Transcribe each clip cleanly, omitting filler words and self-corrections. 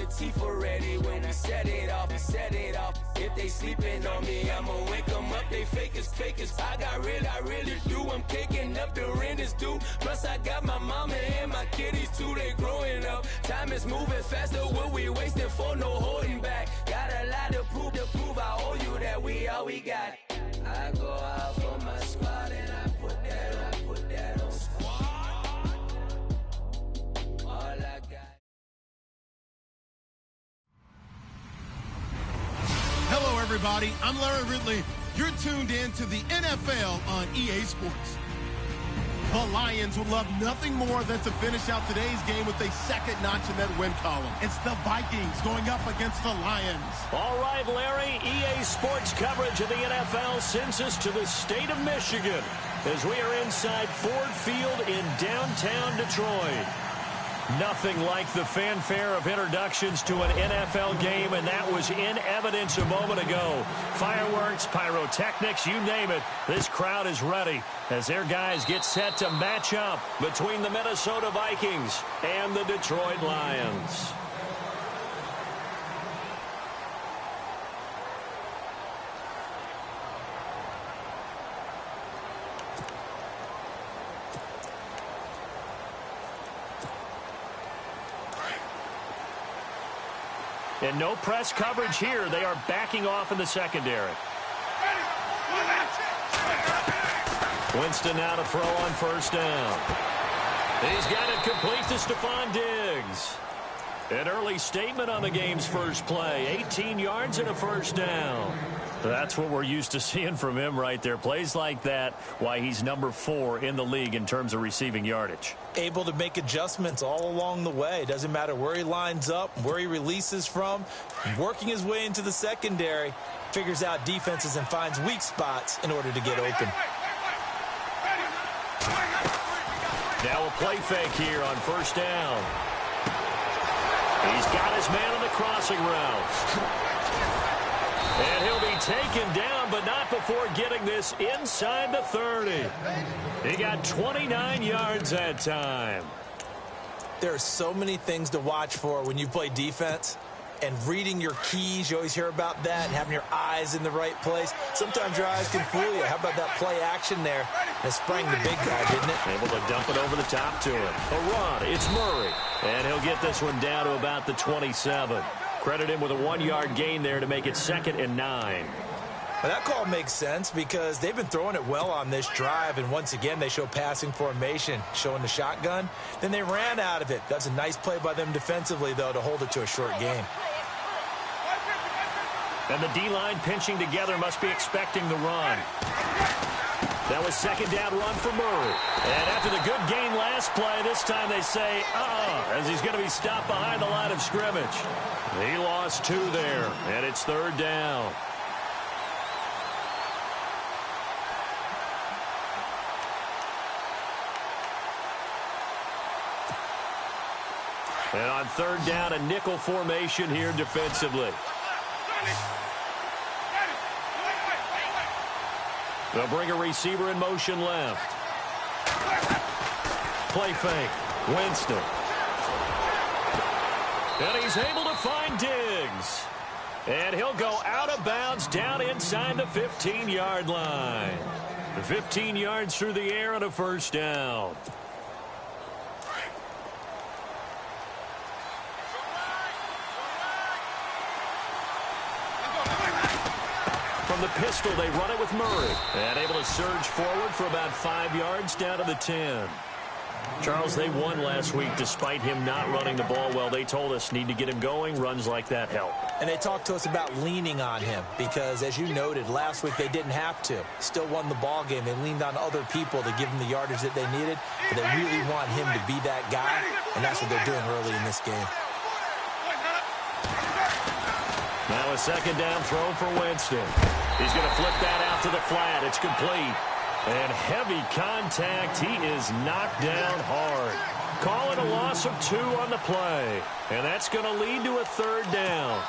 the teeth already when we set it off. If they sleeping on me, I'ma wake them up. They fakers. I really do. I'm kicking up, the rent is due. Plus I got my mama and my kiddies too. They growing up. Time is moving faster. What we wasting for? No holding back. Got a lot to prove. I owe you that we all we got. I go out for my squad and I put that on squad. All I got. Hello, everybody. I'm Larry Ridley. You're tuned in to the NFL on EA Sports. The Lions would love nothing more than to finish out today's game with a second notch in that win column. It's the Vikings going up against the Lions. All right, Larry, EA Sports coverage of the NFL sends us to the state of Michigan as we are inside Ford Field in downtown Detroit. Nothing like the fanfare of introductions to an NFL game, and that was in evidence a moment ago. Fireworks, pyrotechnics, you name it. This crowd is ready as their guys get set to match up between the Minnesota Vikings and the Detroit Lions. And no press coverage here. They are backing off in the secondary. Winston now to throw on first down. He's got it complete to Stephon Diggs. An early statement on the game's first play. 18 yards and a first down. That's what we're used to seeing from him right there. Plays like that, why he's number 4 in the league in terms of receiving yardage. Able to make adjustments all along the way. Doesn't matter where he lines up, where he releases from. Working his way into the secondary, figures out defenses and finds weak spots in order to get open. Now a play fake here on first down. He's got his man on the crossing route. And he'll be taken down, but not before getting this inside the 30. He got 29 yards that time. There are so many things to watch for when you play defense. And reading your keys, you always hear about that, and having your eyes in the right place. Sometimes your eyes can fool you. How about that play action there? That sprang the big guy, didn't it? Able to dump it over the top to him. A run, it's Murray. And he'll get this one down to about the 27. Credit him with a 1-yard gain there to make it 2nd and 9. Well, that call makes sense because they've been throwing it well on this drive, and once again they show passing formation, showing the shotgun. Then they ran out of it. That's a nice play by them defensively, though, to hold it to a short game. And the D-line pinching together must be expecting the run. That was second down run for Murray. And after the good gain last play, this time they say, as he's going to be stopped behind the line of scrimmage. He lost 2 there, and it's 3rd down. And on 3rd down, a nickel formation here defensively. They'll bring a receiver in motion left. Play fake. Winston. And he's able to find Diggs. And he'll go out of bounds down inside the 15-yard line. 15 yards through the air and a first down. From the pistol, they run it with Murray. And able to surge forward for about 5 yards down to the 10. Charles, they won last week despite him not running the ball well. They told us need to get him going. Runs like that help. And they talked to us about leaning on him because, as you noted, last week they didn't have to. Still won the ball game. They leaned on other people to give them the yardage that they needed. But they really want him to be that guy, and that's what they're doing early in this game. Now a second down throw for Winston. He's going to flip that out to the flat. It's complete. And heavy contact. He is knocked down hard. Call it a loss of 2 on the play. And that's going to lead to a 3rd down.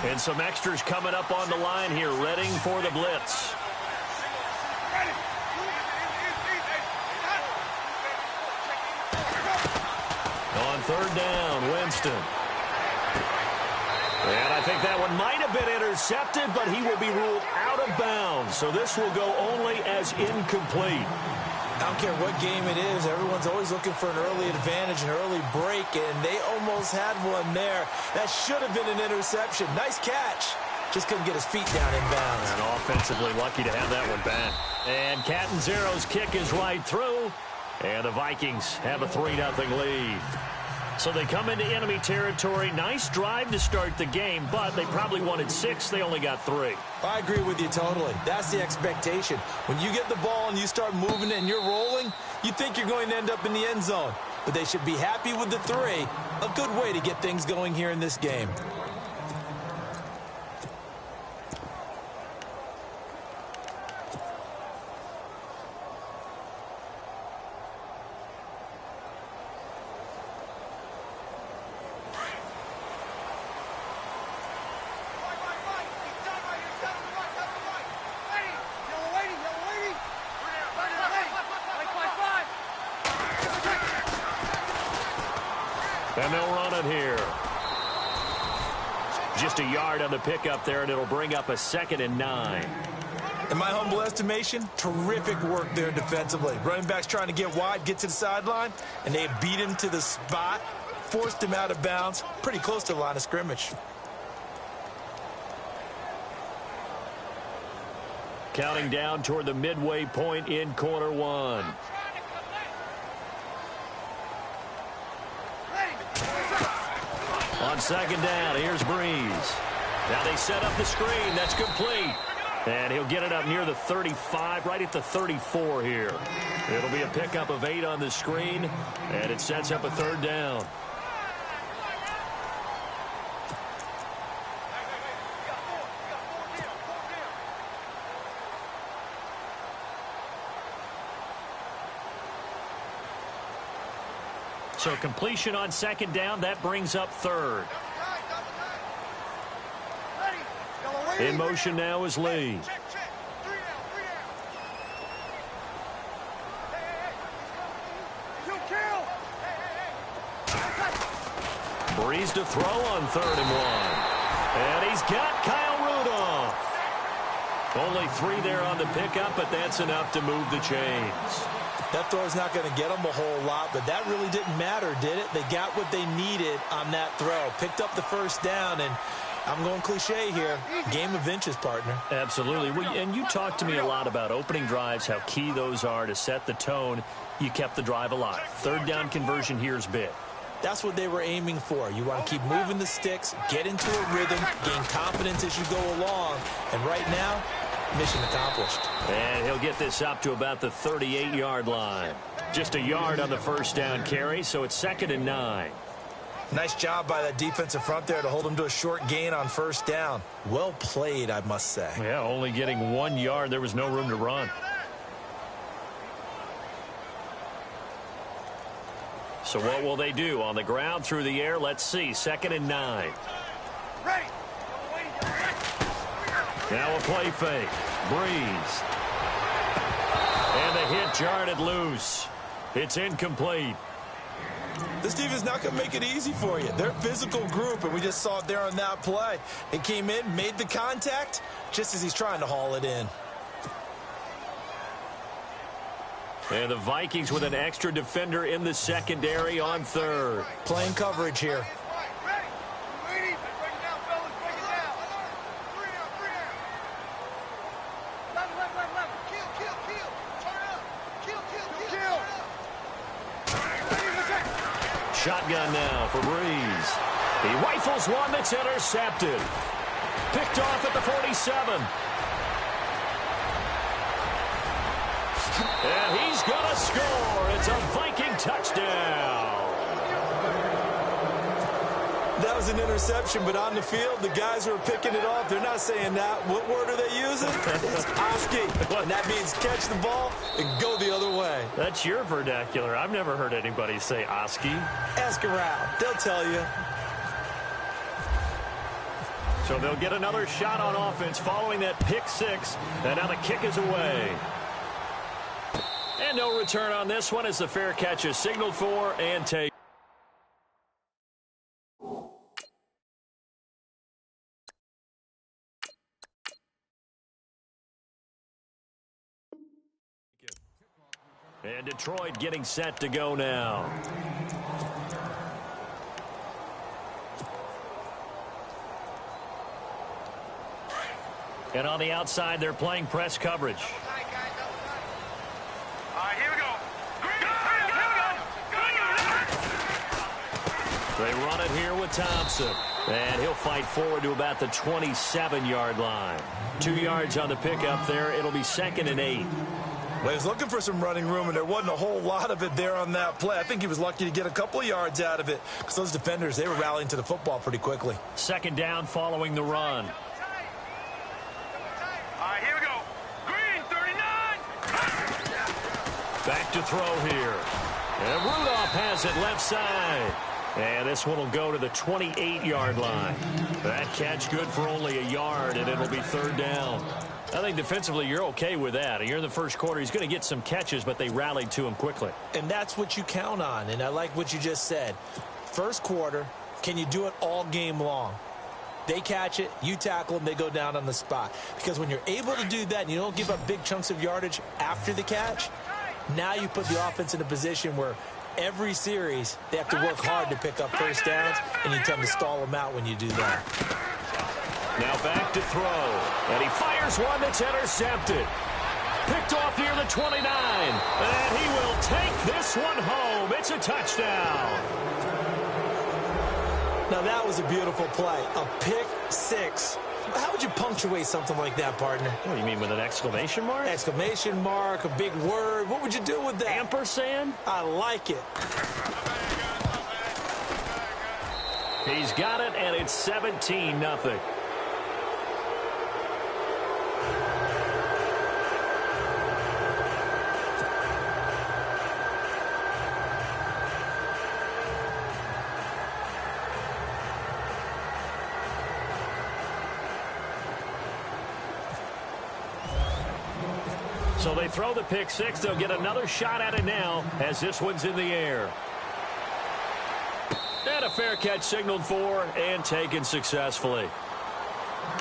And some extras coming up on the line here, readying for the blitz. On third down, Winston. And I think that one might have been intercepted, but he will be ruled out of bounds. So this will go only as incomplete. I don't care what game it is. Everyone's always looking for an early advantage, an early break, and they almost had one there. That should have been an interception. Nice catch. Just couldn't get his feet down in bounds. And offensively lucky to have that one back. And Catanzaro's kick is right through. And the Vikings have a 3-0 lead. So they come into enemy territory. Nice drive to start the game, but they probably wanted 6. They only got 3. I agree with you totally. That's the expectation. When you get the ball and you start moving it and you're rolling, you think you're going to end up in the end zone. But they should be happy with the 3. A good way to get things going here in this game. And they'll run it here. Just a yard on the pickup there, and it'll bring up a 2nd and 9. In my humble estimation, terrific work there defensively. Running backs trying to get wide, get to the sideline, and they beat him to the spot, forced him out of bounds, pretty close to the line of scrimmage. Counting down toward the midway point in quarter 1. On 2nd down, here's Breeze. Now they set up the screen. That's complete. And he'll get it up near the 35, right at the 34 here. It'll be a pickup of 8 on the screen, and it sets up a 3rd down. So completion on 2nd down, that brings up 3rd. In motion now is Lee. Breeze to throw on 3rd and 1. And he's got Kyle Rudolph. Only 3 there on the pickup, but that's enough to move the chains. That throw's not going to get them a whole lot, but that really didn't matter, did it? They got what they needed on that throw. Picked up the 1st down, and I'm going cliche here. Game of inches, partner. Absolutely. And you talked to me a lot about opening drives, how key those are to set the tone. You kept the drive alive. 3rd down conversion here is big. That's what they were aiming for. You want to keep moving the sticks, get into a rhythm, gain confidence as you go along. And right now, mission accomplished. And he'll get this up to about the 38-yard line. Just a yard on the 1st down carry, so it's 2nd and 9. Nice job by that defensive front there to hold him to a short gain on 1st down. Well played, I must say. Yeah, only getting 1 yard. There was no room to run. So what will they do? On the ground, through the air, let's see. 2nd and 9. Ready. Now a play fake. Breeze. And the hit jarred it loose. It's incomplete. This defense not going to make it easy for you. They're a physical group, and we just saw it there on that play. They came in, made the contact, just as he's trying to haul it in. And the Vikings with an extra defender in the secondary on 3rd. Playing coverage here. Shotgun now for Breeze. He rifles one that's intercepted. Picked off at the 47. And he's going to score. It's a Viking touchdown. That was an interception, but on the field, the guys who are picking it off, they're not saying that. What word are they using? It's Oski. And that means catch the ball and go the other way. That's your vernacular. I've never heard anybody say Oski. Ask around. They'll tell you. So they'll get another shot on offense following that pick six. And now the kick is away. And no return on this one as the fair catch is signaled for and taken. And Detroit getting set to go now. And on the outside, they're playing press coverage. Here we go. They run it here with Thompson. And he'll fight forward to about the 27-yard line. 2 yards on the pickup there. It'll be 2nd and 8. Well, he was looking for some running room, and there wasn't a whole lot of it there on that play. I think he was lucky to get a couple of yards out of it because those defenders, they were rallying to the football pretty quickly. 2nd down following the run. Here we go. Green, 39. Back to throw here. And Rudolph has it left side. And this one will go to the 28-yard line. That catch good for only a yard, and it'll be 3rd down. I think defensively you're okay with that. You're in the first quarter. He's going to get some catches, but they rallied to him quickly. And that's what you count on, and I like what you just said. First quarter, can you do it all game long? They catch it, you tackle them, they go down on the spot. Because when you're able to do that and you don't give up big chunks of yardage after the catch, now you put the offense in a position where every series they have to work hard to pick up first downs, and you tend to stall them out when you do that. Now back to throw. And he fires one that's intercepted. Picked off near the 29. And he will take this one home. It's a touchdown. Now that was a beautiful play. A pick six. How would you punctuate something like that, partner? What do you mean, with an exclamation mark? Exclamation mark, a big word. What would you do with that? Ampersand? I like it. He's got it, and it's 17-0. So they throw the pick six. They'll get another shot at it now as this one's in the air. And a fair catch signaled for and taken successfully.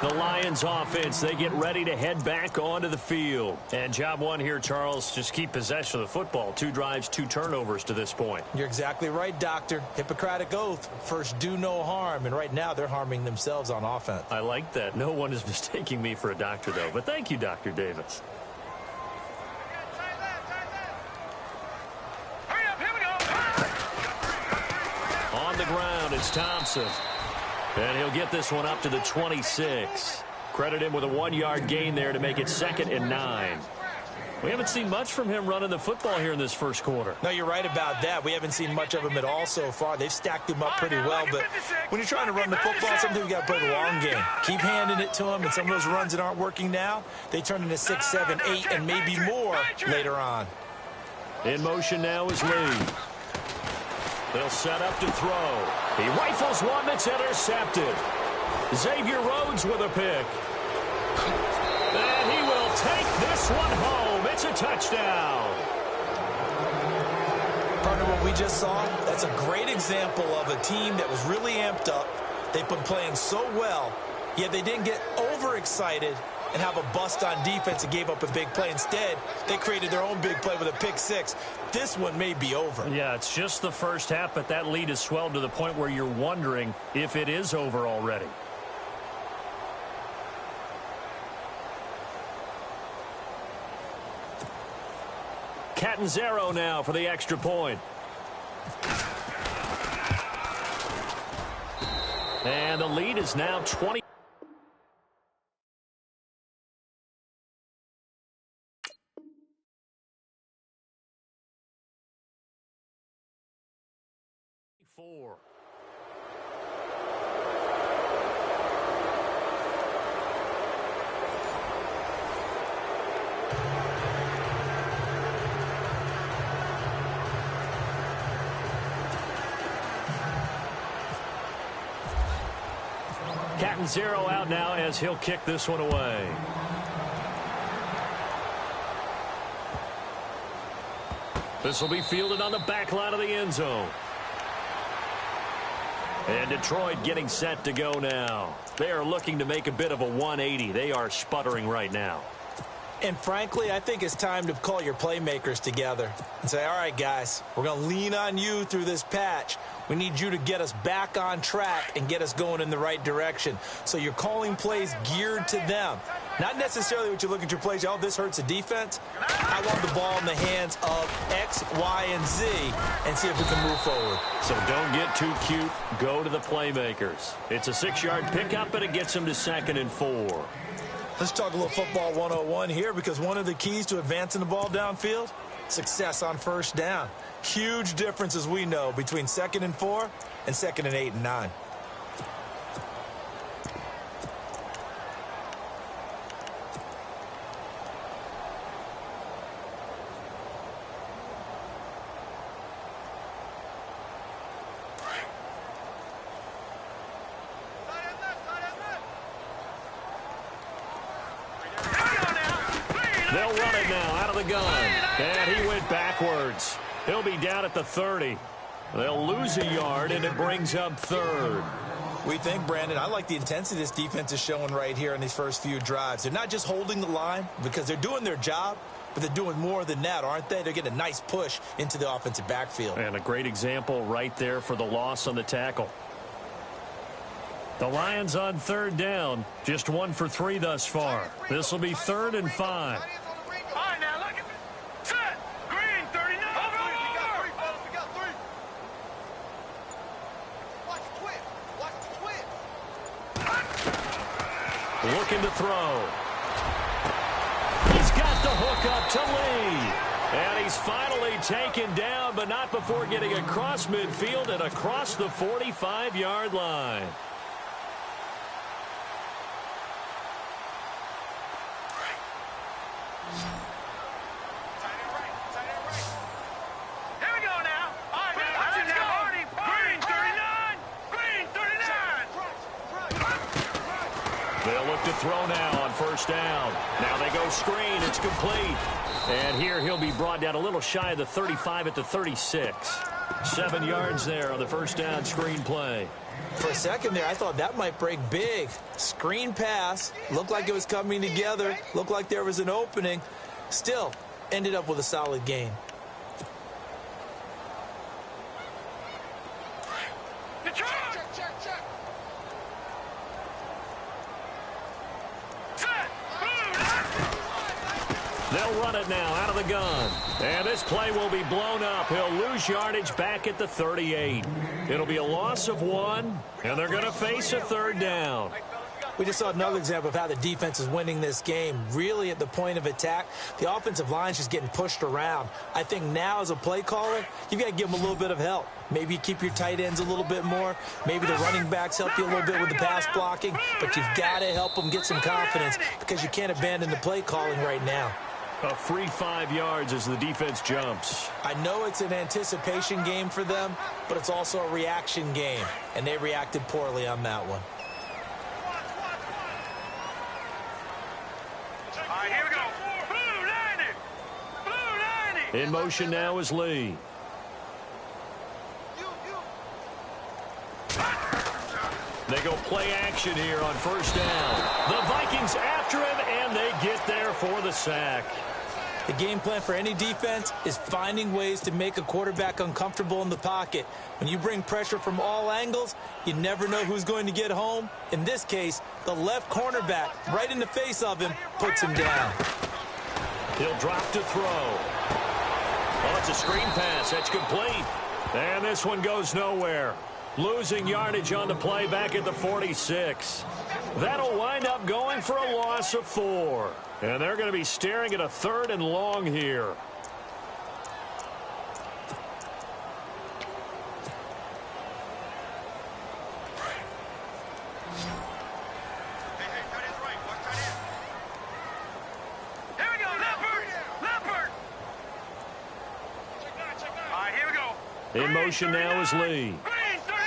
The Lions offense, they get ready to head back onto the field. And job one here, Charles, just keep possession of the football. 2 drives, 2 turnovers to this point. You're exactly right, Doctor. Hippocratic oath. First, do no harm. And right now, they're harming themselves on offense. I like that. No one is mistaking me for a doctor, though. But thank you, Dr. Davis. On the ground, it's Thompson. And he'll get this one up to the 26. Credit him with a 1-yard gain there to make it 2nd and 9. We haven't seen much from him running the football here in this first quarter. No, you're right about that. We haven't seen much of him at all so far. They've stacked him up pretty well, but when you're trying to run the football, sometimes you got to play the long game. Keep handing it to him, and some of those runs that aren't working now, they turn into 6, 7, 8, and maybe more later on. In motion now is Lee. They'll set up to throw. He rifles one that's intercepted. Xavier Rhodes with a pick. And he will take this one home. It's a touchdown. Partner, what we just saw, that's a great example of a team that was really amped up. They've been playing so well, yet they didn't get overexcited and have a bust on defense and gave up a big play. Instead, they created their own big play with a pick six. This one may be over. Yeah, it's just the first half, but that lead has swelled to the point where you're wondering if it is over already. Catanzaro now for the extra point. And the lead is now 20. batting zero out now as he'll kick this one away. This will be fielded on the back line of the end zone. And Detroit getting set to go now. They are looking to make a bit of a 180. They are sputtering right now. And frankly, I think it's time to call your playmakers together and say, all right, guys, we're going to lean on you through this patch. We need you to get us back on track and get us going in the right direction. So you're calling plays geared to them. Not necessarily what you look at your plays, oh, this hurts the defense. I want the ball in the hands of X, Y, and Z and see if we can move forward. So don't get too cute. Go to the playmakers. It's a 6-yard pickup, but it gets them to 2nd and 4. Let's talk a little football 101 here, because one of the keys to advancing the ball downfield, success on first down. Huge difference, as we know, between 2nd and 4 and 2nd and 8 and 9. They'll run it now out of the gun. And he went backwards. He'll be down at the 30. They'll lose a yard, and it brings up 3rd. We think, Brandon, I like the intensity this defense is showing right here in these first few drives. They're not just holding the line because they're doing their job, but they're doing more than that, aren't they? They're getting a nice push into the offensive backfield. And a great example right there for the loss on the tackle. The Lions on 3rd down, just 1 for 3 thus far. This will be 3rd and 5. All right, now look at this. Set. Green, 39. Over. We got three. Watch the twin. Watch the twin. Looking to throw. He's got the hook up to Lee. And he's finally taken down, but not before getting across midfield and across the 45-yard line. To throw now on first down. Now they go screen. It's complete. And here he'll be brought down a little shy of the 35 at the 36. 7 yards there on the first down screen play. For a second there, I thought that might break big. Screen pass. Looked like it was coming together. Looked like there was an opening. Still, ended up with a solid game. They'll run it now out of the gun. And this play will be blown up. He'll lose yardage back at the 38. It'll be a loss of 1, and they're going to face a 3rd down. We just saw another example of how the defense is winning this game. Really at the point of attack, the offensive line's just getting pushed around. I think now as a play caller, you've got to give them a little bit of help. Maybe keep your tight ends a little bit more. Maybe the running backs help you a little bit with the pass blocking. But you've got to help them get some confidence because you can't abandon the play calling right now. A free 5 yards as the defense jumps. I know it's an anticipation game for them, but it's also a reaction game, and they reacted poorly on that one. All right, here we go. Blue 90. In motion now is Lee. They go play action here on first down. The Vikings after him, and they get there for the sack. The game plan for any defense is finding ways to make a quarterback uncomfortable in the pocket. When you bring pressure from all angles, you never know who's going to get home. In this case, the left cornerback, right in the face of him, puts him down. He'll drop to throw. Oh, it's a screen pass. That's complete. And this one goes nowhere. Losing yardage on the play back at the 46. That'll wind up going for a loss of 4. And they're going to be staring at a 3rd and long here. Here we go, Leopard. All right, here we go. In motion now is Lee. Green 39.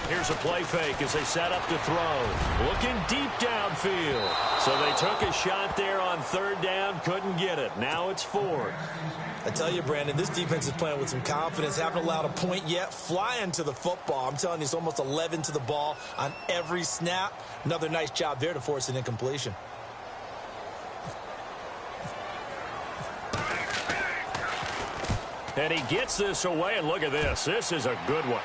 Here's a play fake as they set up to throw. Looking deep downfield. So they took a shot there on third down, couldn't get it. Now it's fourth. I tell you, Brandon, this defense is playing with some confidence. Haven't allowed a point yet. Flying to the football. I'm telling you, it's almost 11 to the ball on every snap. Another nice job there to force an incompletion. And he gets this away, and look at this. This is a good one.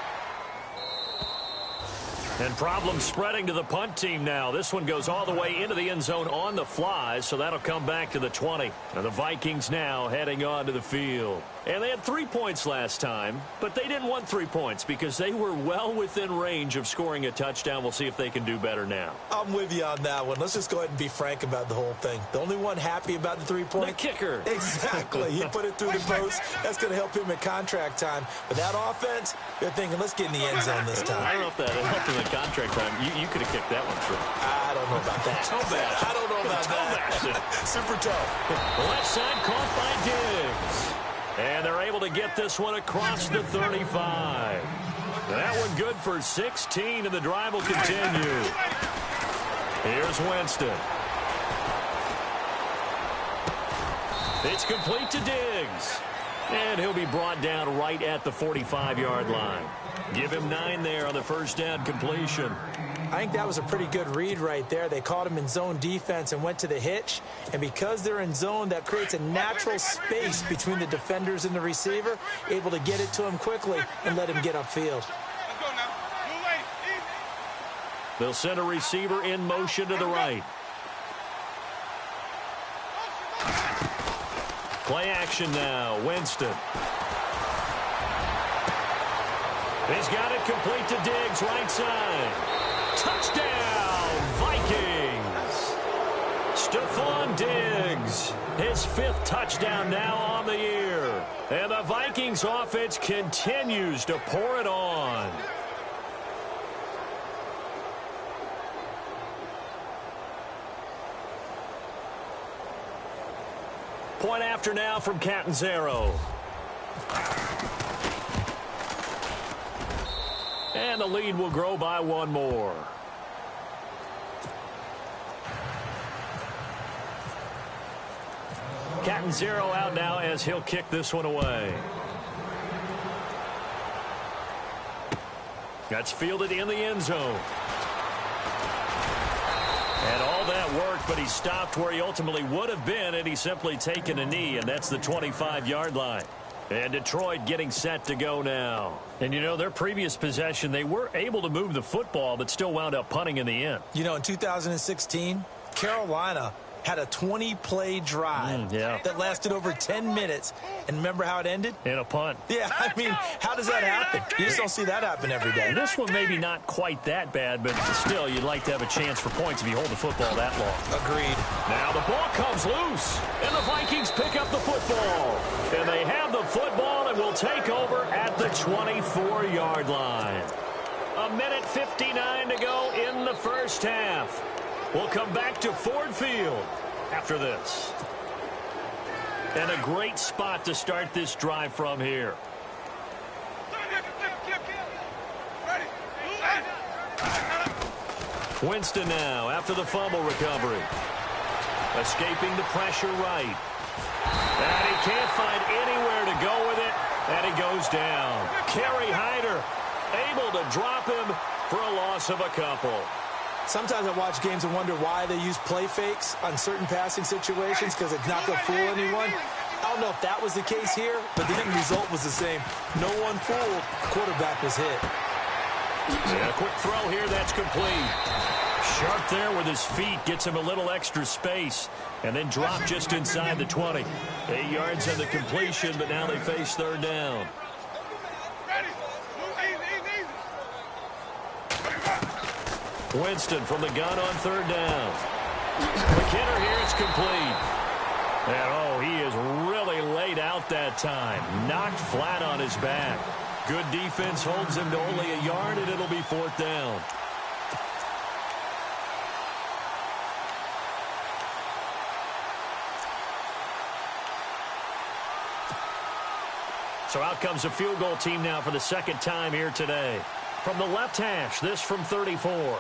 And problems spreading to the punt team now. This one goes all the way into the end zone on the fly, so that'll come back to the 20. And the Vikings now heading onto the field. And they had 3 points last time, but they didn't want 3 points because they were well within range of scoring a touchdown. We'll see if they can do better now. I'm with you on that one. Let's just go ahead and be frank about the whole thing. The only one happy about the 3-point? The kicker. Exactly. He put it through the post. That's going to help him at contract time. But that offense, they're thinking, let's get in the end zone this time. I don't know if that helped him at contract time. You could have kicked that one through. I don't know about that. Toe bash. I don't know about that. Super tough. Left side caught by Diggs. And they're able to get this one across the 35. That one good for 16, and the drive will continue. Here's Winston. It's complete to Diggs. And he'll be brought down right at the 45-yard line. Give him 9 there on the first down completion. I think that was a pretty good read right there. They caught him in zone defense and went to the hitch. And because they're in zone, that creates a natural space between the defenders and the receiver, able to get it to him quickly and let him get upfield. They'll send a receiver in motion to the right. Play action now. Winston. He's got it complete to Diggs, right side. Touchdown, Vikings. Stephon Diggs, his 5th touchdown now on the year. And the Vikings offense continues to pour it on. Point after now from Catanzaro. And the lead will grow by 1 more. Catanzaro out now as he'll kick this one away. That's fielded in the end zone. And all that worked, but he stopped where he ultimately would have been had he simply taken a knee, and that's the 25-yard line. And Detroit getting set to go now. And, you know, their previous possession, they were able to move the football, but still wound up punting in the end. You know, in 2016, Carolina had a 20-play drive that lasted over 10 minutes. And remember how it ended? In a punt. Yeah, I mean, how does that happen? You just don't see that happen every day. And this one maybe not quite that bad, but still, you'd like to have a chance for points if you hold the football that long. Agreed. Now the ball comes loose, and the Vikings pick up the football. And they have the football and will take over at the 24-yard line. 1:59 to go in the first half. We'll come back to Ford Field after this. And a great spot to start this drive from here. Winston now after the fumble recovery. Escaping the pressure right. And he can't find anywhere to go with it. And he goes down. Kerry Hyder able to drop him for a loss of a couple. Sometimes I watch games and wonder why they use play fakes on certain passing situations because it's not going to fool anyone. I don't know if that was the case here, but the end result was the same. No one fooled. Quarterback was hit. Yeah, a quick throw here. That's complete. Sharp there with his feet. Gets him a little extra space. And then drop just inside the 20. 8 yards on the completion, but now they face third down. Winston from the gun on third down. McKinnon here, it's complete. And oh, he is really laid out that time. Knocked flat on his back. Good defense holds him to only a yard, and it'll be fourth down. So out comes a field goal team now for the second time here today. From the left hash, this from 34.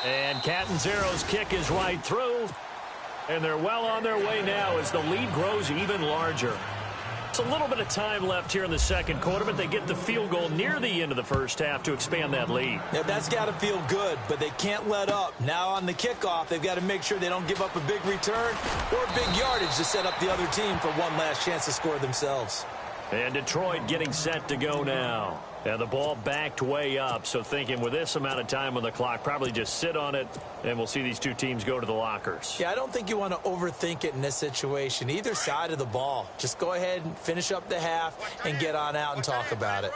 And Catanzaro's kick is right through. And they're well on their way now as the lead grows even larger. It's a little bit of time left here in the second quarter, but they get the field goal near the end of the first half to expand that lead. Yeah, that's got to feel good, but they can't let up. Now on the kickoff, they've got to make sure they don't give up a big return or big yardage to set up the other team for one last chance to score themselves. And Detroit getting set to go now. And the ball backed way up, so thinking with this amount of time on the clock, probably just sit on it, and we'll see these two teams go to the lockers. Yeah, I don't think you want to overthink it in this situation. Either side of the ball. Just go ahead and finish up the half and get on out and talk about it.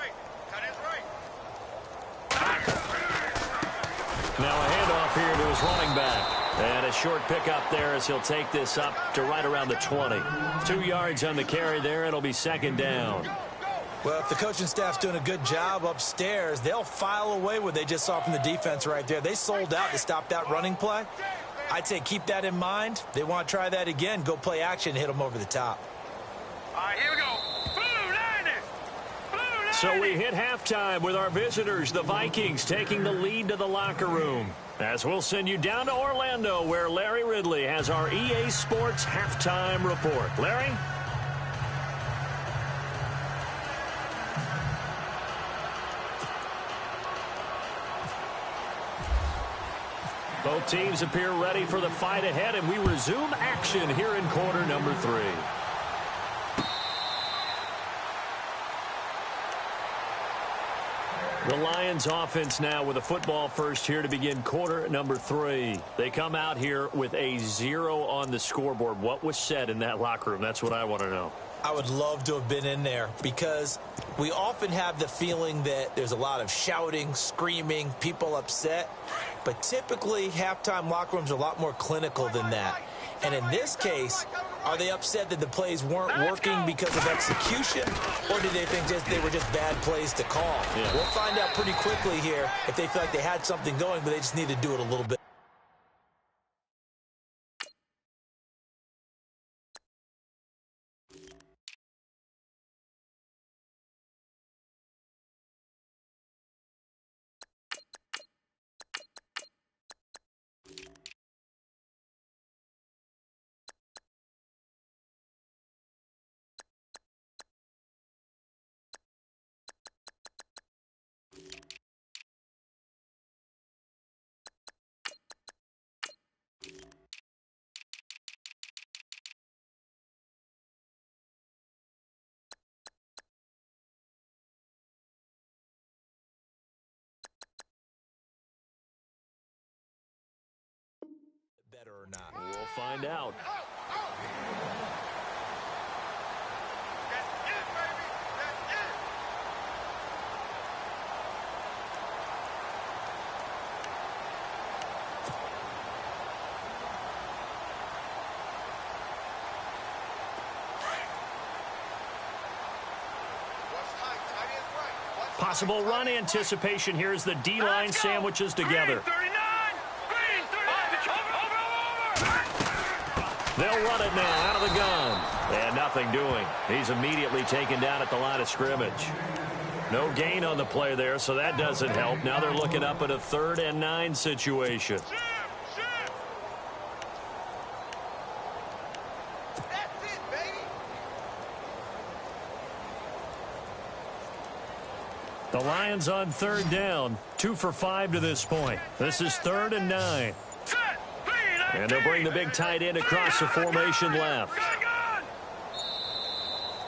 Now a handoff here to his running back. And a short pickup there as he'll take this up to right around the 20. 2 yards on the carry there. It'll be second down. Well, if the coaching staff's doing a good job upstairs, they'll file away what they just saw from the defense right there. They sold out to stop that running play. I'd say keep that in mind. They want to try that again. Go play action and hit them over the top. All right, here we go. Blue 90. Blue 90. So we hit halftime with our visitors, the Vikings, taking the lead to the locker room. As we'll send you down to Orlando, where Larry Ridley has our EA Sports halftime report. Larry? Both teams appear ready for the fight ahead, and we resume action here in quarter number 3. The Lions offense now with a football first here to begin quarter number 3. They come out here with a 0 on the scoreboard. What was said in that locker room? That's what I want to know. I would love to have been in there because we often have the feeling that there's a lot of shouting, screaming, people upset. But typically, halftime locker rooms are a lot more clinical than that. And in this case, are they upset that the plays weren't working because of execution, or do they think they were just bad plays to call? Yeah. We'll find out pretty quickly here if they feel like they had something going, but they just need to do it a little bit. Better or not. We'll find out. That's it, baby. That's it. Possible run anticipation here as the D-line sandwiches together. They'll run it now out of the gun. And nothing doing. He's immediately taken down at the line of scrimmage. No gain on the play there, so that doesn't help. Now they're looking up at a 3rd and 9 situation. The Lions on 3rd down. 2 for 5 to this point. This is 3rd and 9. And they'll bring the big tight end across the formation left.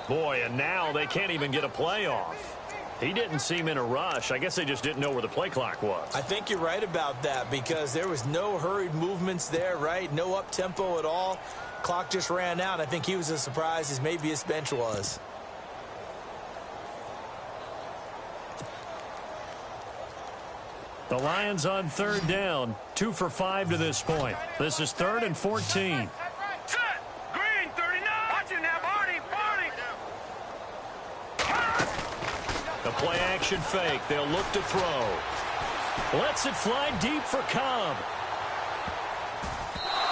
Boy, and now they can't even get a play off. He didn't seem in a rush. I guess they just didn't know where the play clock was. I think you're right about that because there was no hurried movements there, right? No up-tempo at all. Clock just ran out. I think he was as surprised as maybe his bench was. The Lions on third down, 2 for 5 to this point. This is 3rd and 14. Set. Green 39. Watch it now, Barney. The play action fake. They'll look to throw. Lets it fly deep for Cobb.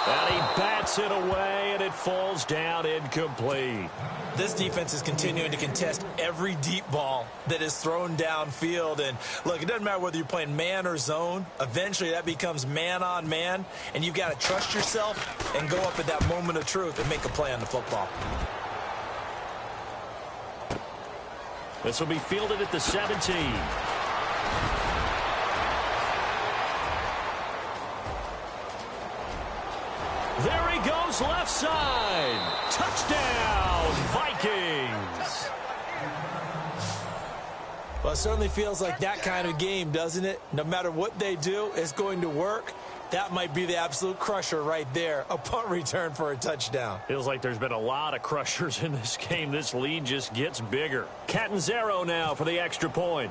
And he bats it away, and it falls down incomplete. This defense is continuing to contest every deep ball that is thrown downfield. And, look, it doesn't matter whether you're playing man or zone. Eventually, that becomes man-on-man, and you've got to trust yourself and go up at that moment of truth and make a play on the football. This will be fielded at the 17. There he goes, left side. Touchdown, Vikings. Well, it certainly feels like that kind of game, doesn't it? No matter what they do, it's going to work. That might be the absolute crusher right there. A punt return for a touchdown. Feels like there's been a lot of crushers in this game. This lead just gets bigger. Catanzaro now for the extra point.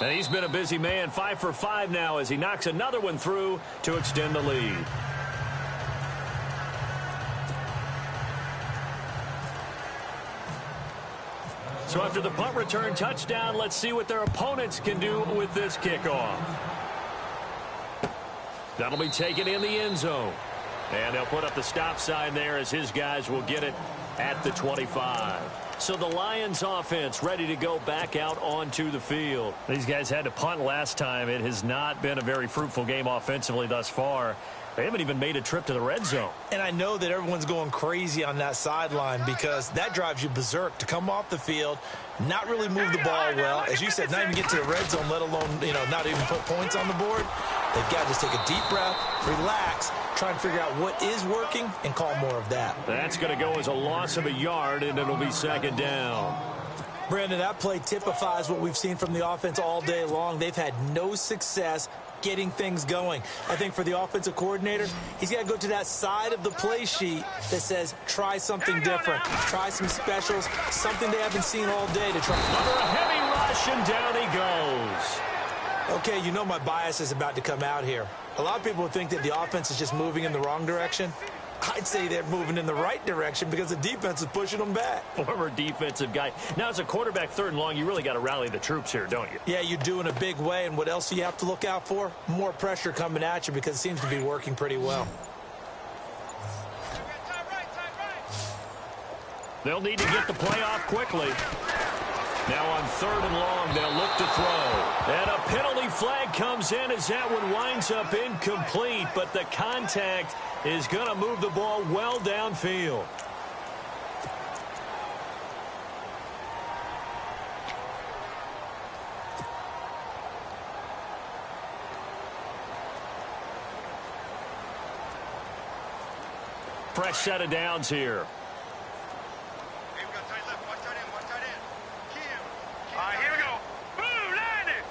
And he's been a busy man, 5 for 5 now as he knocks another one through to extend the lead. So after the punt return touchdown, let's see what their opponents can do with this kickoff. That'll be taken in the end zone. And they'll put up the stop sign there as his guys will get it at the 25. So the Lions offense ready to go back out onto the field. These guys had to punt last time. It has not been a very fruitful game offensively thus far. They haven't even made a trip to the red zone. And I know that everyone's going crazy on that sideline because that drives you berserk to come off the field, not really move the ball well. As you said, not even get to the red zone, let alone, not even put points on the board. They've got to just take a deep breath, relax, try and figure out what is working and call more of that. That's going to go as a loss of a yard, and it'll be 2nd down. Brandon, that play typifies what we've seen from the offense all day long. They've had no success getting things going. I think for the offensive coordinator, he's got to go to that side of the play sheet that says try something different, try some specials, something they haven't seen all day to try. Under a heavy rush, and down he goes. Okay, you know my bias is about to come out here. A lot of people would think that the offense is just moving in the wrong direction. I'd say they're moving in the right direction because the defense is pushing them back. Former defensive guy. Now, as a quarterback 3rd and long, you really got to rally the troops here, don't you? Yeah, you do in a big way. And what else do you have to look out for? More pressure coming at you because it seems to be working pretty well. They'll need to get the play off quickly. Now on 3rd and long, they'll look to throw. And a penalty flag comes in as that one winds up incomplete, but the contact is going to move the ball well downfield. Fresh set of downs here. Here we go. Blue landing.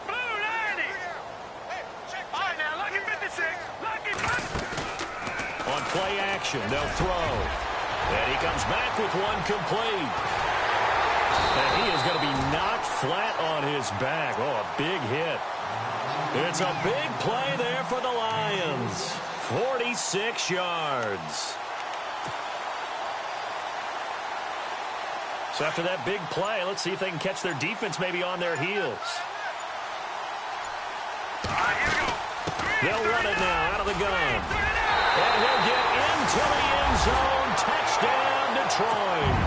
Blue landing. All right, now, lucky 56. Lucky 56. On play action, they'll throw. And he comes back with one complete. And he is going to be knocked flat on his back. Oh, a big hit. It's a big play there for the Lions. 46 yards. So after that big play, let's see if they can catch their defense maybe on their heels. They'll run it now out of the gun. And he'll get into the end zone. Touchdown, Detroit.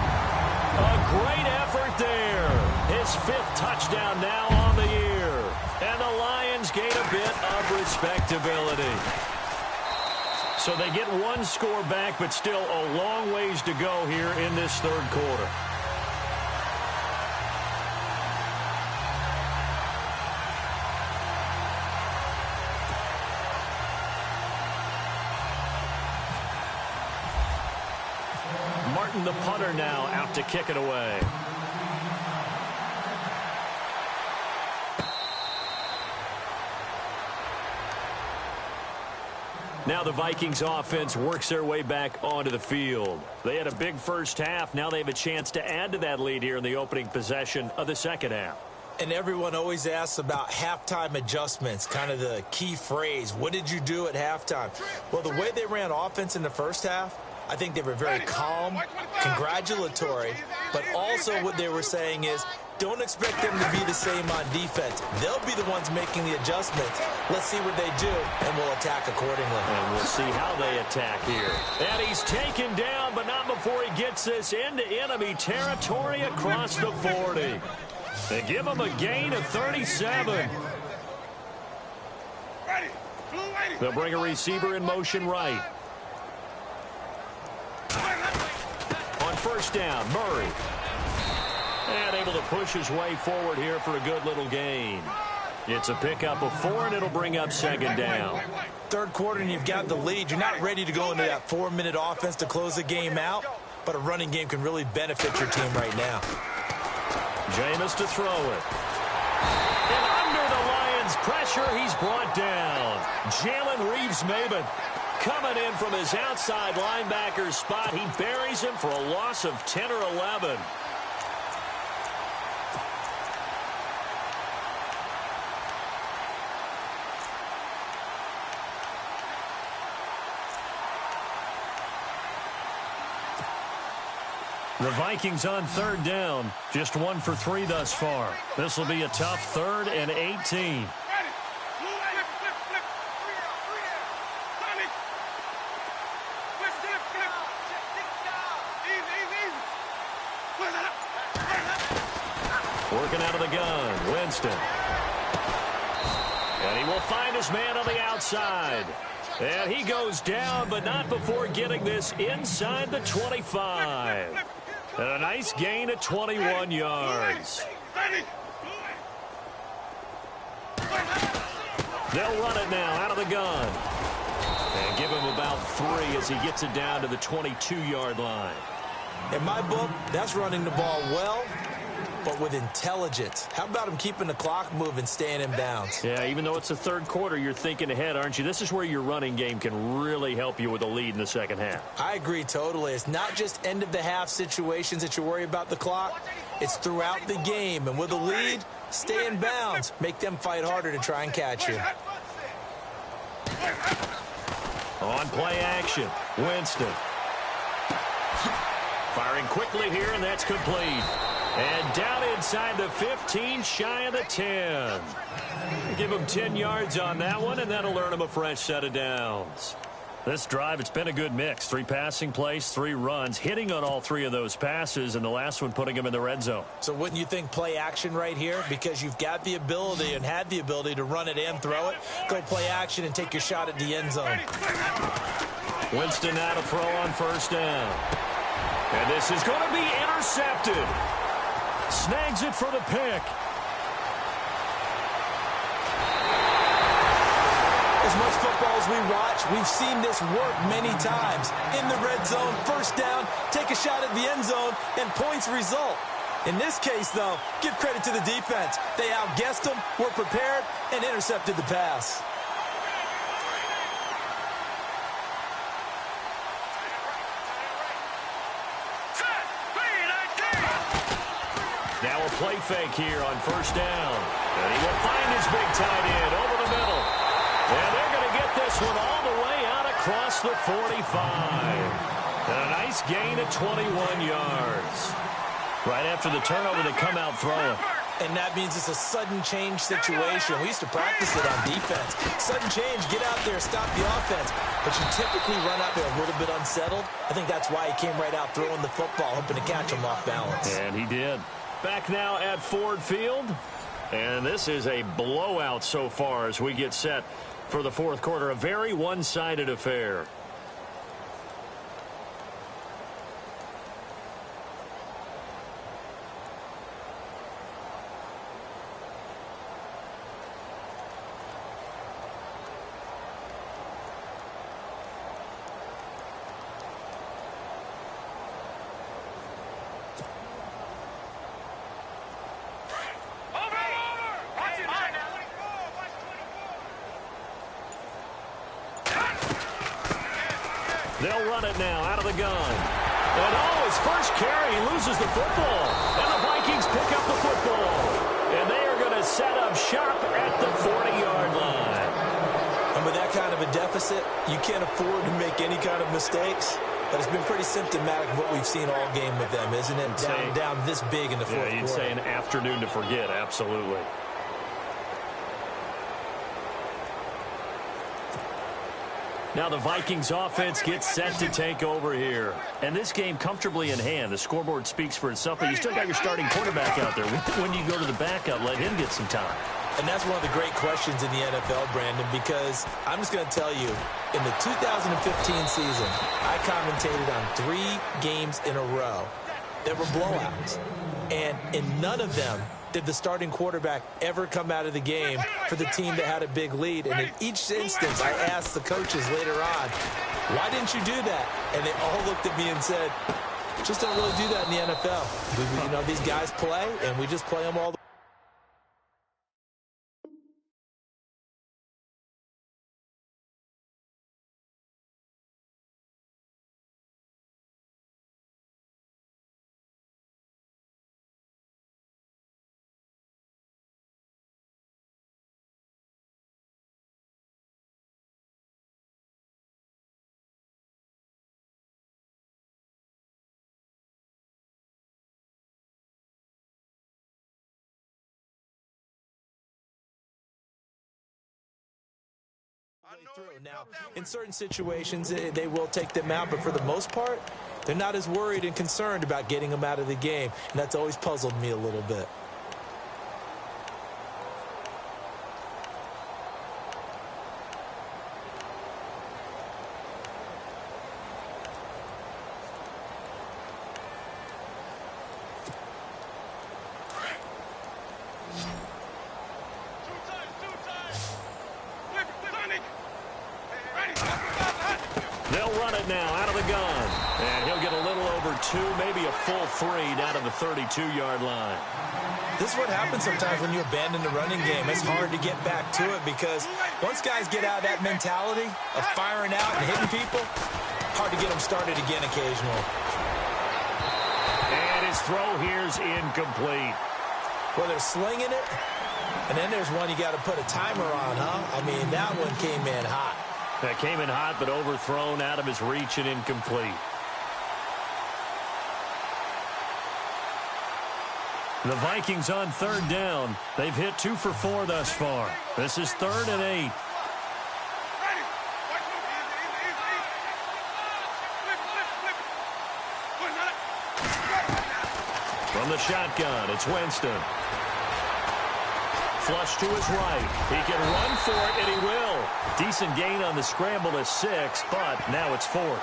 A great effort there. His 5th touchdown now on the year. And the Lions gain a bit of respectability. So they get one score back, but still a long ways to go here in this 3rd quarter. Martin, the punter, now out to kick it away. Now the Vikings offense works their way back onto the field. They had a big first half. Now they have a chance to add to that lead here in the opening possession of the second half. And everyone always asks about halftime adjustments, kind of the key phrase. What did you do at halftime? Well, the way they ran offense in the first half, I think they were very calm, congratulatory, but also what they were saying is, don't expect them to be the same on defense. They'll be the ones making the adjustments. Let's see what they do, and we'll attack accordingly. And we'll see how they attack here. And he's taken down, but not before he gets this into enemy territory across the 40. They give him a gain of 37. They'll bring a receiver in motion right. On first down, Murray. And able to push his way forward here for a good little gain. It's a pickup of 4, and it'll bring up second down. Third quarter, and you've got the lead. You're not ready to go into that 4-minute offense to close the game out, but a running game can really benefit your team right now. Jameis to throw it. And under the Lions' pressure, he's brought down. Jalen Reeves-Maybin coming in from his outside linebacker spot. He buries him for a loss of 10 or 11. The Vikings on third down, just 1 for 3 thus far. This will be a tough 3rd and 18. Working out of the gun, Winston. And he will find his man on the outside. And he goes down, but not before getting this inside the 25. And a nice gain of 21 yards. They'll run it now out of the gun. And give him about 3 as he gets it down to the 22-yard line. In my book, that's running the ball well, but with intelligence. How about him keeping the clock moving, staying in bounds? Yeah, even though it's the third quarter, you're thinking ahead, aren't you? This is where your running game can really help you with a lead in the second half. I agree totally. It's not just end-of-the-half situations that you worry about the clock. It's throughout the game. And with a lead, stay in bounds. Make them fight harder to try and catch you. On play action, Winston. Firing quickly here, and that's complete. And down inside the 15, shy of the 10. Give him 10 yards on that one, and that'll earn him a fresh set of downs. This drive, it's been a good mix. 3 passing plays, 3 runs, hitting on all 3 of those passes, and the last one putting him in the red zone. So wouldn't you think play action right here? Because you've got the ability and had the ability to run it and throw it. Go play action and take your shot at the end zone. Winston now to throw on first down. And this is going to be intercepted. Snags it for the pick. As much football as we watch, we've seen this work many times. In the red zone, first down, take a shot at the end zone, and points result. In this case, though, give credit to the defense. They outguessed them, were prepared, and intercepted the pass. Now a play fake here on first down. And he will find his big tight end over the middle. And they're going to get this one all the way out across the 45. And a nice gain of 21 yards. Right after the turnover, they come out throwing. And that means it's a sudden change situation. We used to practice it on defense. Sudden change, get out there, stop the offense. But you typically run out there a little bit unsettled. I think that's why he came right out throwing the football, hoping to catch him off balance. And he did. Back now at Ford Field. And this is a blowout so far as we get set for the fourth quarter. A very one-sided affair. They'll run it now out of the gun. And his first carry, he loses the football. And the Vikings pick up the football. And they are going to set up shop at the 40-yard line. And with that kind of a deficit, you can't afford to make any kind of mistakes. But it's been pretty symptomatic of what we've seen all game with them, isn't it? Down this big in the fourth quarter. Yeah, you'd say an afternoon to forget, absolutely. Now the Vikings offense gets set to take over here. And this game comfortably in hand. The scoreboard speaks for itself, but you still got your starting quarterback out there. When you go to the backup, let him get some time. And that's one of the great questions in the NFL, Brandon, because I'm just going to tell you, in the 2015 season, I commentated on 3 games in a row that were blowouts. And in none of them did the starting quarterback ever come out of the game for the team that had a big lead. And in each instance, I asked the coaches later on, why didn't you do that? And they all looked at me and said, just don't really do that in the NFL. You know, these guys play, and we just play them all the through. Now, in certain situations, they will take them out, but for the most part, they're not as worried and concerned about getting them out of the game, and that's always puzzled me a little bit. Now out of the gun, and he'll get a little over 2, maybe a full 3 down to the 32-yard line. This is what happens sometimes when you abandon the running game. It's hard to get back to it because once guys get out of that mentality of firing out and hitting people, hard to get them started again occasionally. And his throw here's incomplete. Well, they're slinging it, and then there's one you got to put a timer on, huh? I mean, that one came in hot. That came in hot, but overthrown out of his reach and incomplete. The Vikings on 3rd down. They've hit 2 for 4 thus far. This is 3rd and 8. From the shotgun, it's Winston. Flush to his right. He can run for it, and he will. Decent gain on the scramble to 6, but now it's 4th.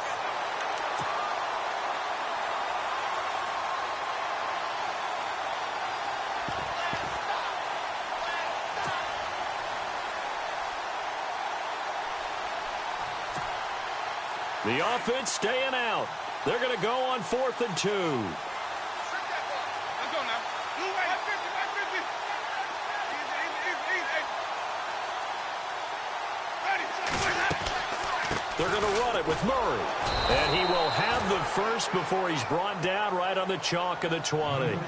The offense staying out. They're going to go on 4th and 2. They're going to run it with Murray. And he will have the first before he's brought down right on the chalk of the 20.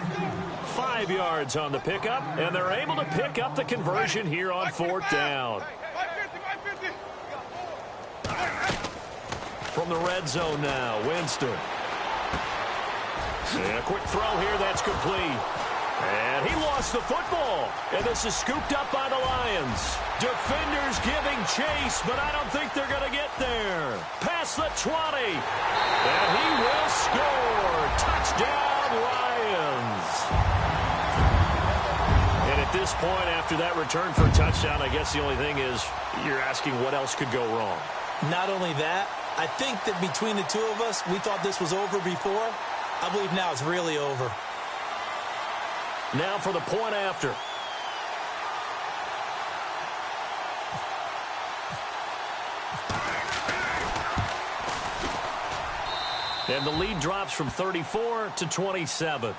5 yards on the pickup, and they're able to pick up the conversion here on 4th down. From the red zone now, Winston. And a quick throw here, that's complete. And he lost the football. And this is scooped up by the Lions. Defenders giving chase, but I don't think they're going to get there. Past the 20. And he will score. Touchdown, Lions. And at this point, after that return for a touchdown, I guess the only thing is you're asking what else could go wrong. Not only that, I think that between the two of us, we thought this was over before. I believe now it's really over. Now for the point after. And the lead drops from 34 to 27.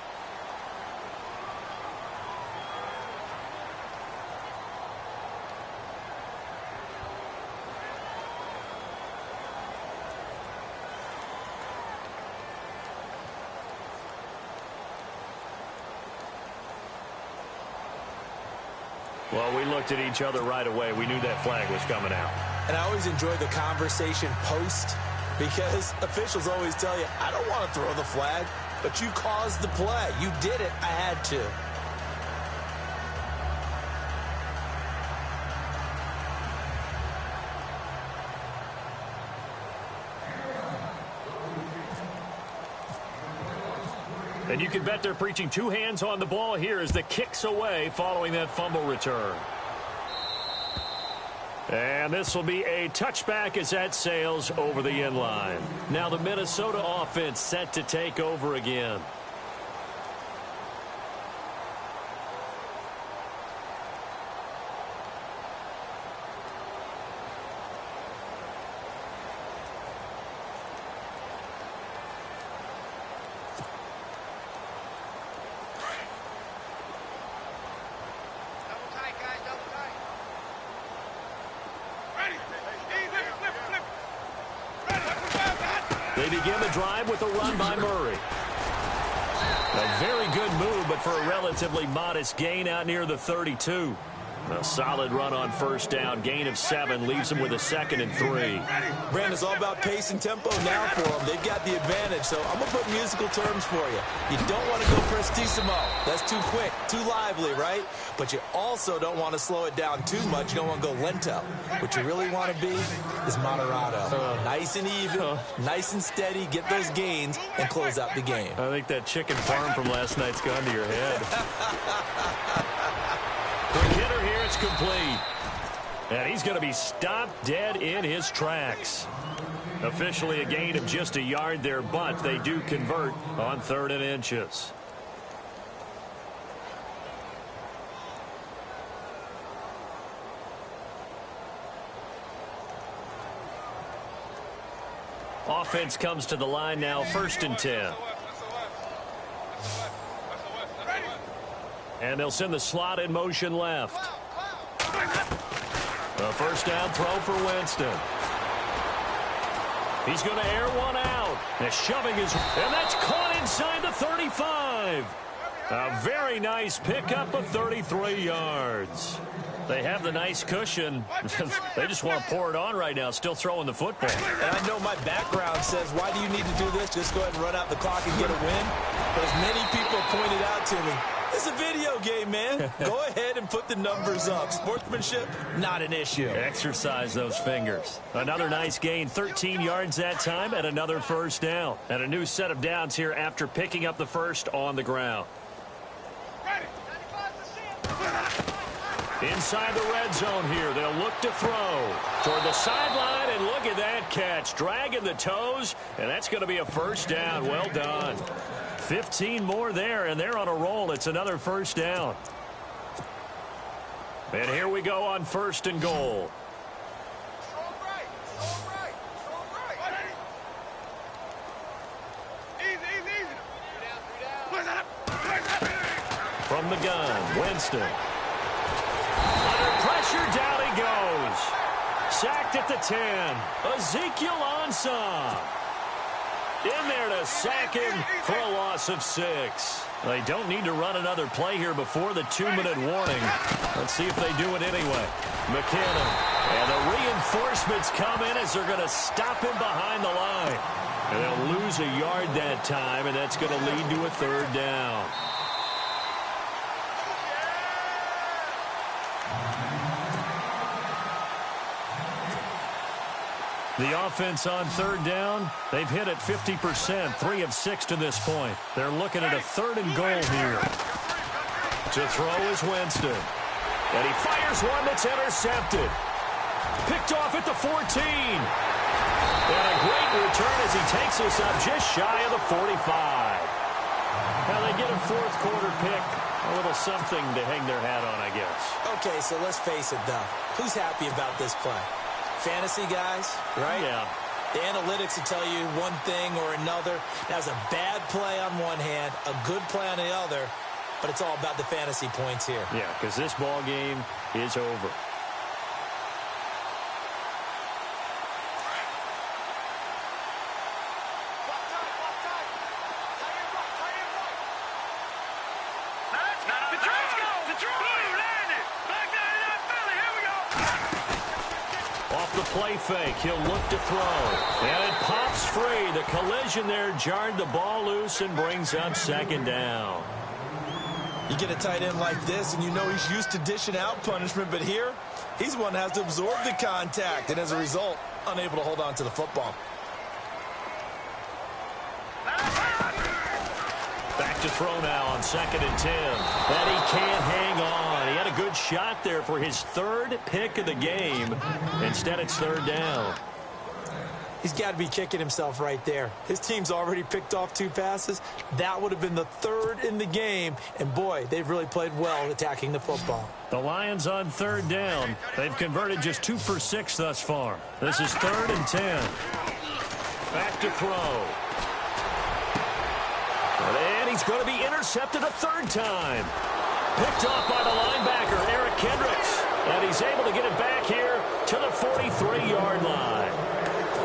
Well, we looked at each other right away. We knew that flag was coming out. And I always enjoy the conversation post because officials always tell you, I don't want to throw the flag, but you caused the play. You did it. I had to. And you can bet they're preaching two hands on the ball here as the kick's away following that fumble return. And this will be a touchback as that sails over the end line. Now the Minnesota offense set to take over again. They begin the drive with a run by Murray. A very good move, but for a relatively modest gain out near the 32. A solid run on first down. Gain of 7 leaves them with a 2nd and 3. Brandon, it's all about pace and tempo now for them. They've got the advantage, so I'm going to put musical terms for you. You don't want to go prestissimo. That's too quick, too lively, right? But you also don't want to slow it down too much. You don't want to go lento. What you really want to be is moderato. Nice and even, nice and steady, get those gains, and close out the game. I think that chicken parm from last night's gone to your head. Quick hitter here, it's complete. And he's going to be stopped dead in his tracks. Officially a gain of just a yard there, but they do convert on 3rd and inches. Offense comes to the line now, 1st and 10. And they'll send the slot in motion left. A first down throw for Winston. He's going to air one out. And shoving his... And that's caught inside the 35. A very nice pickup of 33 yards. They have the nice cushion. They just want to pour it on right now, still throwing the football. And I know my background says, why do you need to do this? Just go ahead and run out the clock and get a win. But as many people pointed out to me, it's a video game, man. Go ahead and put the numbers up. Sportsmanship, not an issue. Exercise those fingers. Another nice gain, 13 yards that time, and another first down. And a new set of downs here after picking up the first on the ground. Inside the red zone here, they'll look to throw toward the sideline, and look at that catch. Dragging the toes, and that's going to be a first down. Well done. 15 more there, and they're on a roll. It's another first down. And here we go on 1st and goal. From the gun, Winston. Under pressure, down he goes. Sacked at the 10. Ezekiel Ansah. In there to sack him for a loss of 6. They don't need to run another play here before the 2-minute warning. Let's see if they do it anyway. McKinnon. And the reinforcements come in as they're going to stop him behind the line. And they'll lose a yard that time, and that's going to lead to a 3rd down. The offense on 3rd down, they've hit it 50%, 3 of 6 to this point. They're looking at a 3rd and goal here. To throw is Winston. And he fires one that's intercepted. Picked off at the 14. And a great return as he takes us up just shy of the 45. Now they get a 4th quarter pick. A little something to hang their hat on, I guess. Okay, so let's face it, though. Who's happy about this play? Fantasy guys, right? Yeah. The analytics will tell you one thing or another. That's a bad play on one hand, a good play on the other, but it's all about the fantasy points here. Yeah, because this ball game is over. Let's go. Blue landed. Back there. play fake. He'll look to throw. And it pops free. The collision there jarred the ball loose and brings up second down. You get a tight end like this, and you know he's used to dishing out punishment, but here, he's the one that has to absorb the contact, and as a result, unable to hold on to the football. Back to throw now on 2nd and 10. And he can't hang on. He had a good shot there for his 3rd pick of the game. Instead, it's 3rd down. He's got to be kicking himself right there. His team's already picked off 2 passes. That would have been the 3rd in the game. And, boy, they've really played well attacking the football. The Lions on 3rd down. They've converted just 2 for 6 thus far. This is 3rd and 10. Back to throw. And he's going to be intercepted a 3rd time. Picked off by the linebacker, Eric Kendricks. And he's able to get it back here to the 43-yard line.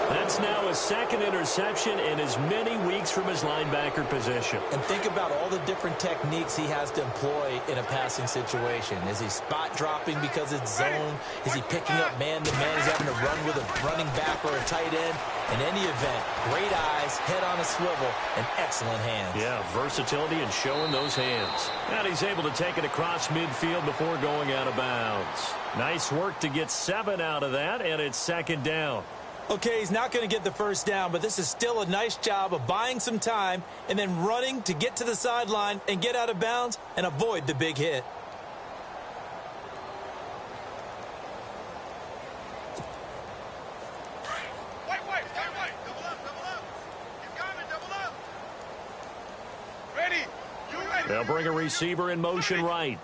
That's now his 2nd interception in as many weeks from his linebacker position. And think about all the different techniques he has to employ in a passing situation. Is he spot dropping because it's zone? Is he picking up man-to-man? Is he having to run with a running back or a tight end? In any event, great eyes, head on a swivel, and excellent hands. Yeah, versatility and showing those hands. And he's able to take it across midfield before going out of bounds. Nice work to get 7 out of that, and it's 2nd down. Okay, he's not going to get the 1st down, but this is still a nice job of buying some time and then running to get to the sideline and get out of bounds and avoid the big hit. Wait. Double up. Keep coming, double up. Ready. You ready? They'll bring a receiver in motion right.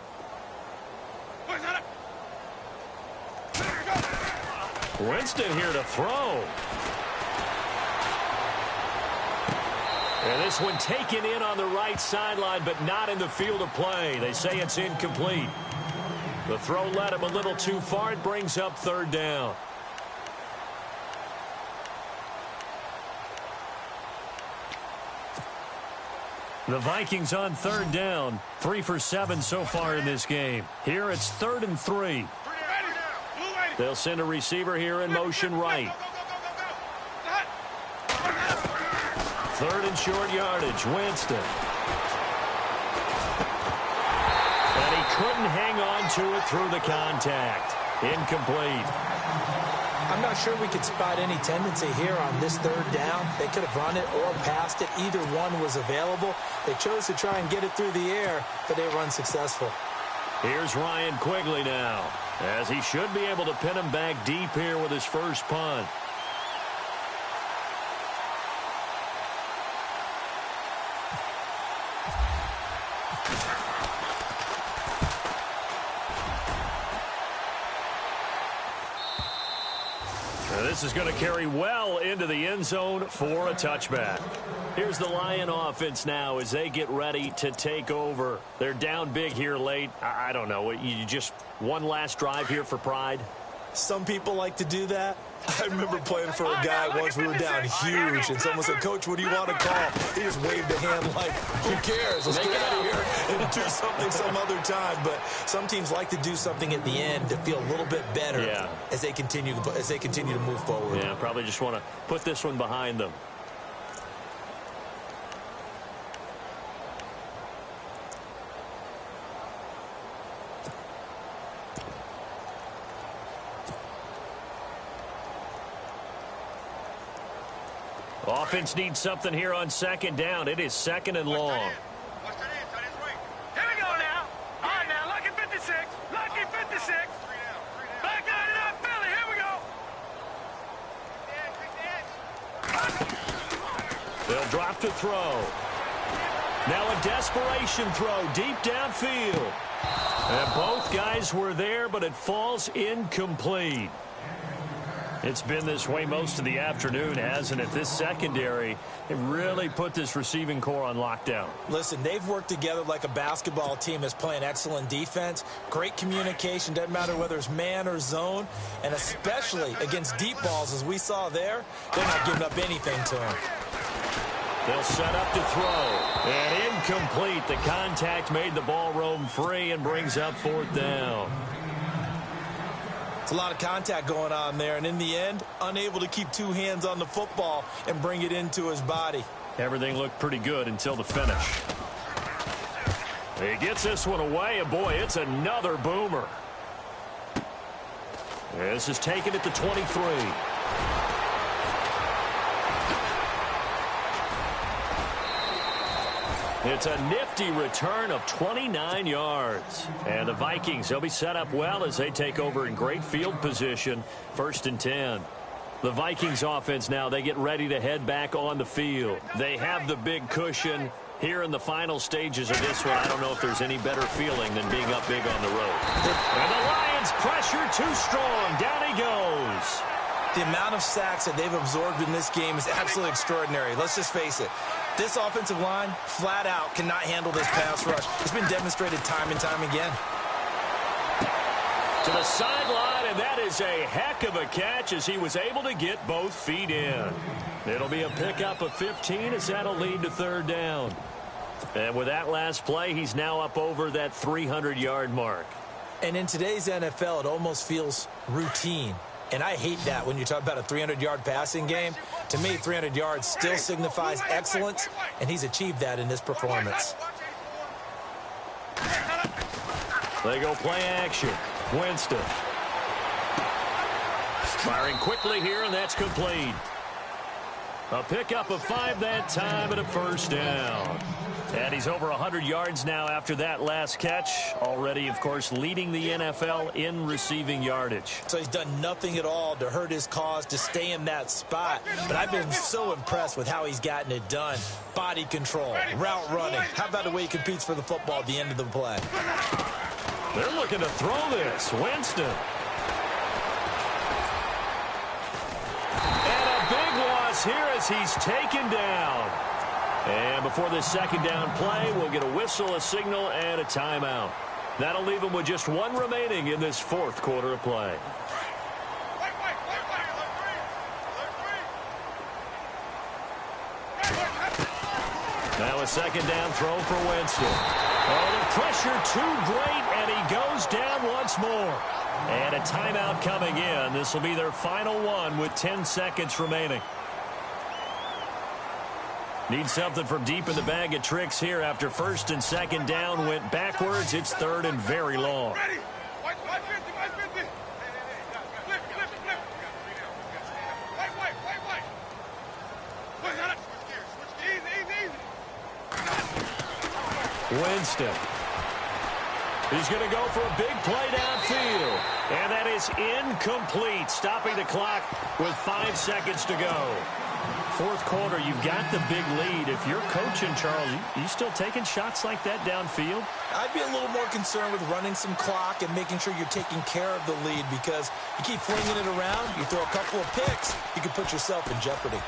Push it up. Winston here to throw. And this one taken in on the right sideline, but not in the field of play. They say it's incomplete. The throw led him a little too far. It brings up 3rd down. The Vikings on 3rd down. 3 for 7 so far in this game. Here it's 3rd and 3. They'll send a receiver here in motion right. 3rd and short yardage, Winston. And he couldn't hang on to it through the contact. Incomplete. I'm not sure we could spot any tendency here on this 3rd down. They could have run it or passed it. Either one was available. They chose to try and get it through the air, but they were unsuccessful. Here's Ryan Quigley now, as he should be able to pin him back deep here with his first punt. Now this is going to carry well into the end zone for a touchback. Here's the Lion offense now as they get ready to take over. They're down big here late. I don't know. You just one last drive here for pride? Some people like to do that. I remember playing for a guy once. We were down huge, and someone said, "Coach, what do you want to call?" He just waved a hand like, "Who cares? Let's get out of here and do something some other time." But some teams like to do something at the end to feel a little bit better as they continue to move forward. Yeah, probably just want to put this one behind them. Offense needs something here on 2nd down. It is 2nd and long. Here we go now. All right, now, lucky 56. Lucky 56. Back line it up, Philly. Here we go. They'll drop to throw. Now a desperation throw deep downfield. And both guys were there, but it falls incomplete. It's been this way most of the afternoon, hasn't it? This secondary, it really put this receiving core on lockdown. Listen, they've worked together like a basketball team that's playing excellent defense. Great communication, doesn't matter whether it's man or zone. And especially against deep balls, as we saw there, they're not giving up anything to them. They'll set up to throw. And incomplete. The contact made the ball roam free and brings up 4th down. It's a lot of contact going on there, and in the end, unable to keep two hands on the football and bring it into his body. Everything looked pretty good until the finish. He gets this one away, and boy, it's another boomer. This is taken at the 23. It's a nifty return of 29 yards. And the Vikings, they'll be set up well as they take over in great field position, 1st and 10. The Vikings offense now, they get ready to head back on the field. They have the big cushion. Here in the final stages of this one, I don't know if there's any better feeling than being up big on the road. And the Lions pressure too strong. Down he goes. The amount of sacks that they've absorbed in this game is absolutely extraordinary. Let's just face it. This offensive line, flat out, cannot handle this pass rush. It's been demonstrated time and time again. To the sideline, and that is a heck of a catch as he was able to get both feet in. It'll be a pickup of 15 as that'll lead to 3rd down. And with that last play, he's now up over that 300-yard mark. And in today's NFL, it almost feels routine. And I hate that when you talk about a 300-yard passing game. To me, 300 yards still signifies excellence, and he's achieved that in this performance. They go play action. Winston. Firing quickly here, and that's complete. A pickup of 5 that time and a 1st down. And he's over 100 yards now after that last catch. Already, of course, leading the NFL in receiving yardage. So he's done nothing at all to hurt his cause, to stay in that spot. But I've been so impressed with how he's gotten it done. Body control, route running. How about the way he competes for the football at the end of the play? They're looking to throw this. Winston. And a big loss here as he's taken down. And before this 2nd down play, we'll get a whistle, a signal, and a timeout. That'll leave him with just 1 remaining in this 4th quarter of play. Now a 2nd down throw for Winston. Oh, the pressure too great, and he goes down once more. And a timeout coming in. This will be their final one with 10 seconds remaining. Need something from deep in the bag of tricks here after 1st and 2nd down went backwards. It's 3rd and very long. Winston. He's going to go for a big play downfield. And that is incomplete, stopping the clock with 5 seconds to go. 4th quarter, you've got the big lead. If you're coaching, Charles, you still taking shots like that downfield? I'd be a little more concerned with running some clock and making sure you're taking care of the lead, because you keep flinging it around, you throw a couple of picks, you can put yourself in jeopardy.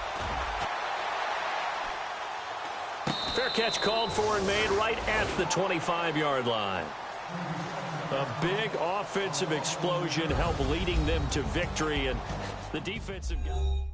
Fair catch called for and made right at the 25-yard line. A big offensive explosion helped leading them to victory, and the defensive guy.